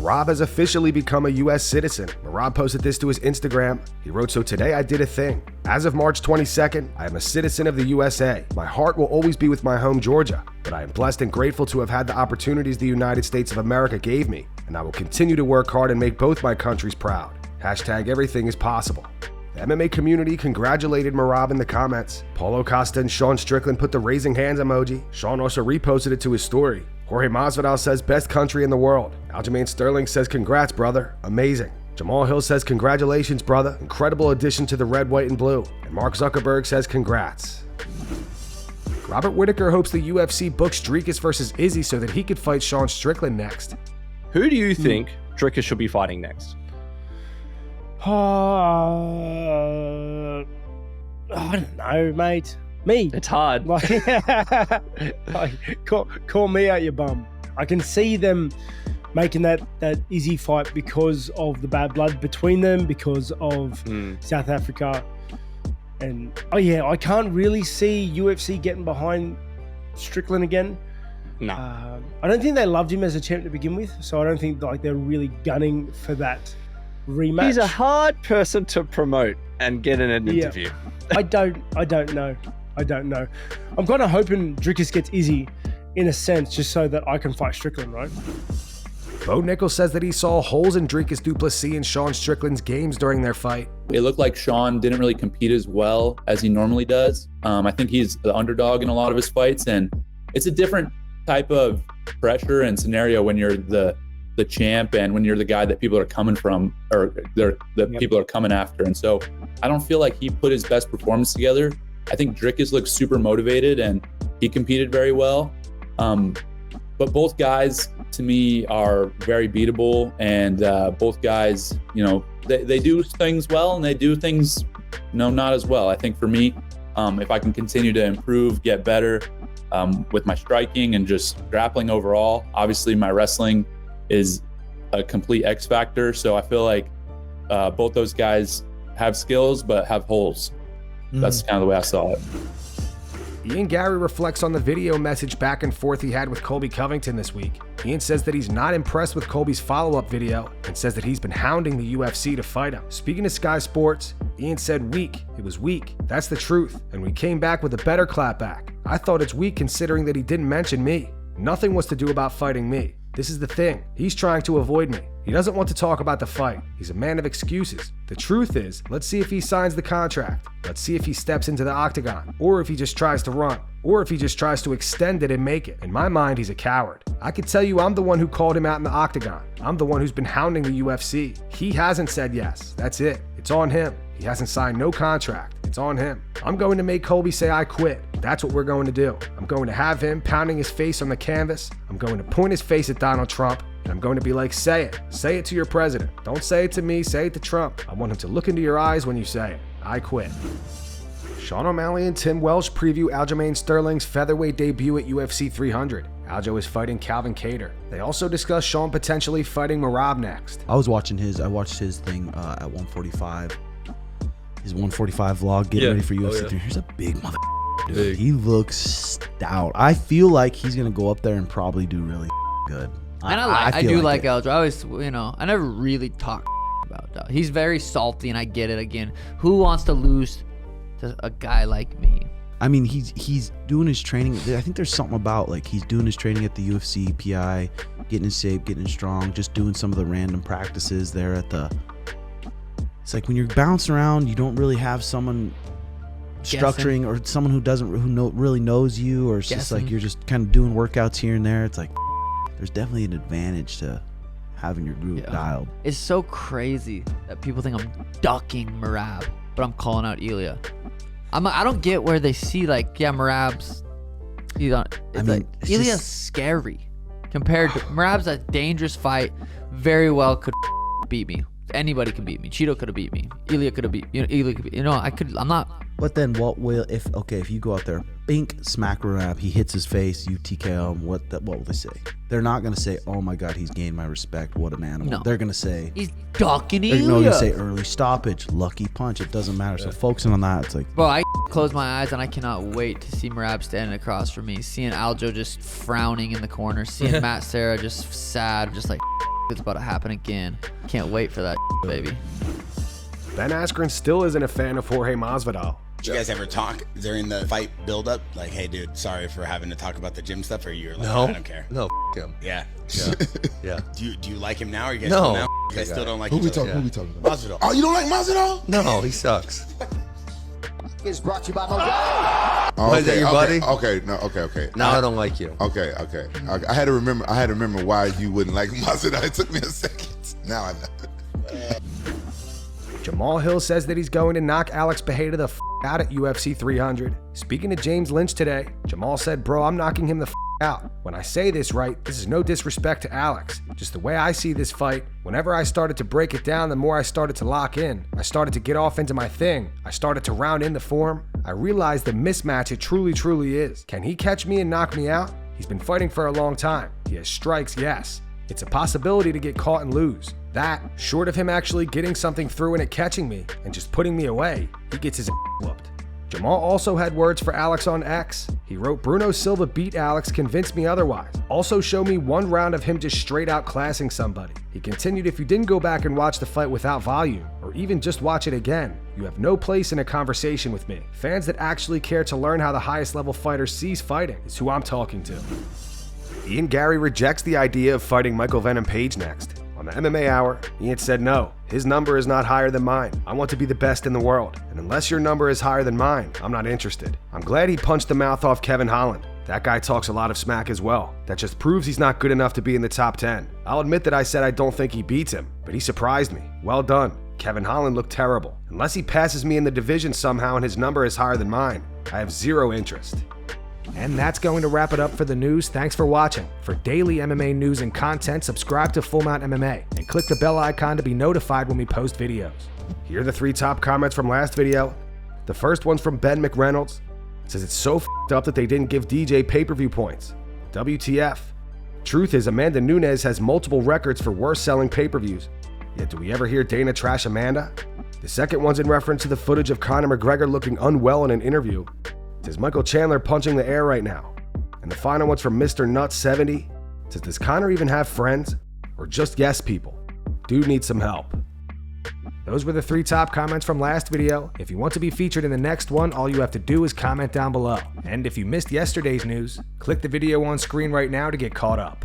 Merab has officially become a U.S. citizen. Merab posted this to his Instagram. He wrote, "So today I did a thing. As of March 22nd, I am a citizen of the USA. My heart will always be with my home Georgia, but I am blessed and grateful to have had the opportunities the United States of America gave me, and I will continue to work hard and make both my countries proud. Hashtag everything is possible." The MMA community congratulated Merab in the comments. Paulo Costa and Sean Strickland put the raising hands emoji. Sean also reposted it to his story. Jorge Masvidal says best country in the world. Aljamain Sterling says congrats, brother. Amazing. Jamahal Hill says congratulations, brother. Incredible addition to the red, white, and blue. And Mark Zuckerberg says congrats. Robert Whittaker hopes the UFC books Dricus versus Izzy so that he could fight Sean Strickland next. Who do you think Dricus should be fighting next? I don't know, mate. Me. It's hard. Like, call me out your bum. I can see them making that Izzy fight because of the bad blood between them, because of South Africa. And I can't really see UFC getting behind Strickland again. No. I don't think they loved him as a champ to begin with, so I don't think like they're really gunning for that rematch. He's a hard person to promote and get in an interview. I don't know. I'm kind of hoping Dricus gets Izzy in a sense, just so that I can fight Strickland, right? Bo Nickal says that he saw holes in Dricus du Plessis and Sean Strickland's games during their fight. It looked like Sean didn't really compete as well as he normally does. I think he's the underdog in a lot of his fights, and it's a different type of pressure and scenario when you're the champ and when you're the guy that people are coming from, or people are coming after. And so I don't feel like he put his best performance together. I think Dricus looks super motivated and he competed very well. But both guys to me are very beatable, and both guys, they do things well and they do things, not as well. I think for me, if I can continue to improve, get better with my striking and just grappling overall, obviously my wrestling is a complete X factor. So I feel like both those guys have skills but have holes. That's kind of the way I saw it. Ian Garry reflects on the video message back and forth he had with Colby Covington this week. Ian says that he's not impressed with Colby's follow-up video and says that he's been hounding the UFC to fight him. Speaking to Sky Sports, Ian said weak. It was weak. That's the truth. And we came back with a better clapback. I thought it's weak considering that he didn't mention me. Nothing was to do about fighting me. This is the thing. He's trying to avoid me. He doesn't want to talk about the fight. He's a man of excuses. The truth is, let's see if he signs the contract. Let's see if he steps into the octagon, or if he just tries to run, or if he just tries to extend it and make it. In my mind, he's a coward. I can tell you I'm the one who called him out in the octagon. I'm the one who's been hounding the UFC. He hasn't said yes. That's it. It's on him. He hasn't signed no contract. It's on him. I'm going to make Colby say I quit. That's what we're going to do. I'm going to have him pounding his face on the canvas. I'm going to point his face at Donald Trump. And I'm going to be like, say it. Say it to your president. Don't say it to me. Say it to Trump. I want him to look into your eyes when you say it. I quit. Sean O'Malley and Tim Welsh preview Aljamain Sterling's featherweight debut at UFC 300. Aljo is fighting Calvin Kattar. They also discuss Sean potentially fighting Merab next. I watched his thing at 145. His 145 vlog, getting ready for UFC 3. Here's a big mother dude. Big. He looks stout. I feel like he's going to go up there and probably do really good. And I do like Aljo. I always, I never really talk about that. He's very salty, and I get it. Again, who wants to lose to a guy like me? I mean, he's doing his training. I think there's something about like he's doing his training at the UFC, PI, getting in shape, getting strong, just doing some of the random practices there at the. It's like when you're bouncing around, you don't really have someone structuring or someone who really knows you, or it's just like you're just kind of doing workouts here and there. It's like there's definitely an advantage to having your group dialed. It's so crazy that people think I'm ducking Merab, but I'm calling out Ilya. I don't get where they see like, Merab's. Ilya's scary compared to Merab's a dangerous fight. Very well could beat me. Anybody can beat me. Cheeto could have beat me. Ilya could have beat me. Ilya could be, I'm not. But then what will, if you go out there, bink, smack Merab, he hits his face, you TKO him, what will they say? They're not going to say, oh my God, he's gained my respect, what an animal. No. They're going to say, he's ducking Ilya. No, you say early stoppage, lucky punch, it doesn't matter. So focusing on that, it's like. Bro, I close my eyes and I cannot wait to see Merab standing across from me, seeing Aljo just frowning in the corner, seeing Matt Serra just sad, just like, it's about to happen again. Can't wait for that baby. Ben Askren still isn't a fan of Jorge Masvidal. Did you guys ever talk during the fight build-up? Like, hey, dude, sorry for having to talk about the gym stuff, or you're like, No, I don't care? No, him. Yeah. Yeah. Do you like him now, or you guys No. cool now? You guys still don't like Who each we other? talking? Who we talking about? Masvidal. Oh, you don't like Masvidal? No, he sucks. Is brought to you by Mo. Oh, Why, is that your buddy? Okay. Now I don't like you. Okay. I had to remember why you wouldn't like Masvidal. It took me a second. Now I know. Jamahal Hill says that he's going to knock Alex Pereira the out at UFC 300. Speaking to James Lynch today, Jamahal said, bro, I'm knocking him the out. When I say this right, this is no disrespect to Alex. Just the way I see this fight, whenever I started to break it down, the more I started to lock in. I started to get off into my thing. I started to round in the form. I realized the mismatch it truly is. Can he catch me and knock me out? He's been fighting for a long time. He has strikes, yes. It's a possibility to get caught and lose. That, short of him actually getting something through and it catching me and just putting me away, he gets his whooped. Jamahal also had words for Alex on X. He wrote, Bruno Silva beat Alex, convinced me otherwise. Also show me one round of him just straight out classing somebody. He continued, if you didn't go back and watch the fight without volume, or even just watch it again, you have no place in a conversation with me. Fans that actually care to learn how the highest level fighter sees fighting is who I'm talking to. Garry rejects the idea of fighting Michael Venom Page next. On the MMA Hour, Ian said no, his number is not higher than mine. I want to be the best in the world, and unless your number is higher than mine, I'm not interested. I'm glad he punched the mouth off Kevin Holland. That guy talks a lot of smack as well. That just proves he's not good enough to be in the top 10. I'll admit that I said I don't think he beats him, but he surprised me. Well done. Kevin Holland looked terrible. Unless he passes me in the division somehow and his number is higher than mine, I have zero interest. And that's going to wrap it up for the news. Thanks for watching. For daily MMA news and content, subscribe to Full Mount MMA and click the bell icon to be notified when we post videos. Here are the 3 top comments from last video. The first one's from Ben McReynolds. It says it's so f***ed up that they didn't give DJ pay-per-view points. WTF. Truth is, Amanda Nunes has multiple records for worst selling pay-per-views. Yet do we ever hear Dana trash Amanda? The second one's in reference to the footage of Conor McGregor looking unwell in an interview. It says Michael Chandler punching the air right now. And the final one's from Mr. Nuts70. It says, does Conor even have friends? Or just yes people? Dude needs some help. Those were the 3 top comments from last video. If you want to be featured in the next one, all you have to do is comment down below. And if you missed yesterday's news, click the video on screen right now to get caught up.